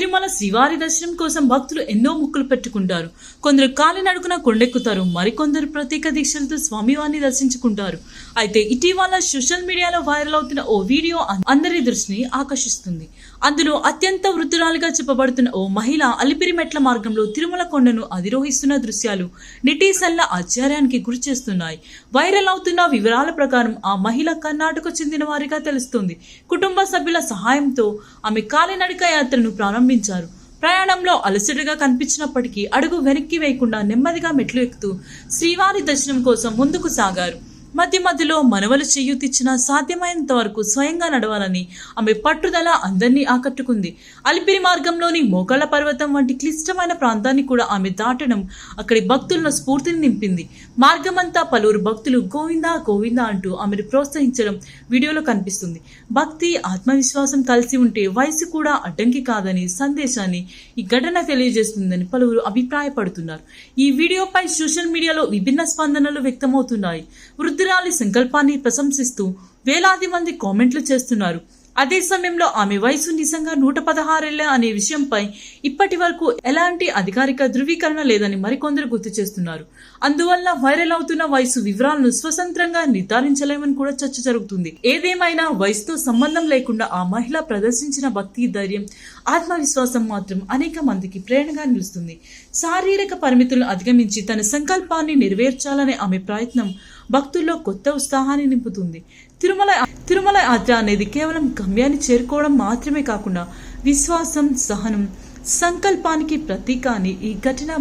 తిరుమల శ్రీవారి దర్శనం కోసం భక్తులు ఎన్నో ముక్కులు పెట్టుకుంటారు. కొందరు కాలినడకన కొండెక్కుతారు, మరికొందరు ప్రత్యేక దీక్షలతో స్వామివారిని దర్శించుకుంటారు. అయితే ఇటీవల సోషల్ మీడియాలో వైరల్ అవుతున్న ఓ వీడియో అందరి దృష్టిని ఆకర్షిస్తుంది. అందులో అత్యంత వృద్ధురాలిగా చెప్పబడుతున్న ఓ మహిళ అలిపిరి మెట్ల మార్గంలో తిరుమల కొండను అధిరోహిస్తున్న దృశ్యాలు నెటిజన్ల ఆశ్చర్యానికి గురి చేస్తున్నాయి. వైరల్ అవుతున్న వివరాల ప్రకారం ఆ మహిళ కర్ణాటక చెందిన వారిగా తెలుస్తోంది. కుటుంబ సభ్యుల సహాయంతో ఆమె కాలినడక యాత్రను ప్రారంభించారు. ప్రయాణంలో అలసటగా కనిపించినప్పటికీ అడుగు వెనక్కి వేయకుండా నెమ్మదిగా మెట్లు ఎక్కుతూ శ్రీవారి దర్శనం కోసం ముందుకు సాగారు. మధ్య మధ్యలో మనవలు చేయూతిచ్చినా సాధ్యమైనంత వరకు స్వయంగా నడవాలని ఆమె పట్టుదల అందరినీ ఆకట్టుకుంది. అలిపిరి మార్గంలోని మోకాళ్ల పర్వతం వంటి క్లిష్టమైన ప్రాంతాన్ని కూడా ఆమె దాటడం అక్కడి భక్తులను స్ఫూర్తిని నింపింది. మార్గమంతా పలువురు భక్తులు గోవిందా గోవిందా అంటూ ఆమెను ప్రోత్సహించడం వీడియోలో కనిపిస్తుంది. భక్తి, ఆత్మవిశ్వాసం కలిసి ఉంటే వయసు కూడా అడ్డంకి కాదని సందేశాన్ని ఈ ఘటన తెలియజేస్తుందని పలువురు అభిప్రాయపడుతున్నారు. ఈ వీడియోపై సోషల్ మీడియాలో విభిన్న స్పందనలు వ్యక్తమవుతున్నాయి. వృద్ధురాలి సంకల్పాన్ని ప్రశంసిస్తూ వేలాది మంది కామెంట్లు చేస్తున్నారు. అదే సమయంలో ఆమె వయసు నిజంగా 116 అనే విషయంపై ఇప్పటి వరకు ఎలాంటి అధికారిక ధృవీకరణ లేదని మరికొందరు గుర్తు చేస్తున్నారు. అందువల్ల వైరల్ అవుతున్న వయసు వివరాలను స్వతంత్రంగా నిర్ధారించలేమని కూడా చర్చ జరుగుతుంది. ఏదేమైనా వయసుతో సంబంధం లేకుండా ఆ మహిళ ప్రదర్శించిన భక్తి, ధైర్యం, ఆత్మవిశ్వాసం మాత్రం అనేక మందికి ప్రేరణగా నిలుస్తుంది. శారీరక పరిమితులను అధిగమించి తన సంకల్పాన్ని నెరవేర్చాలనే ఆమె ప్రయత్నం భక్తుల్లో కొత్త ఉత్సాహాన్ని నింపుతుంది. తిరుమల యాత్ర అనేది కేవలం గమ్యాన్ని చేరుకోవడం మాత్రమే కాకుండా విశ్వాసం, సహనం, సంకల్పానికి ప్రతీక అని ఈ ఘటన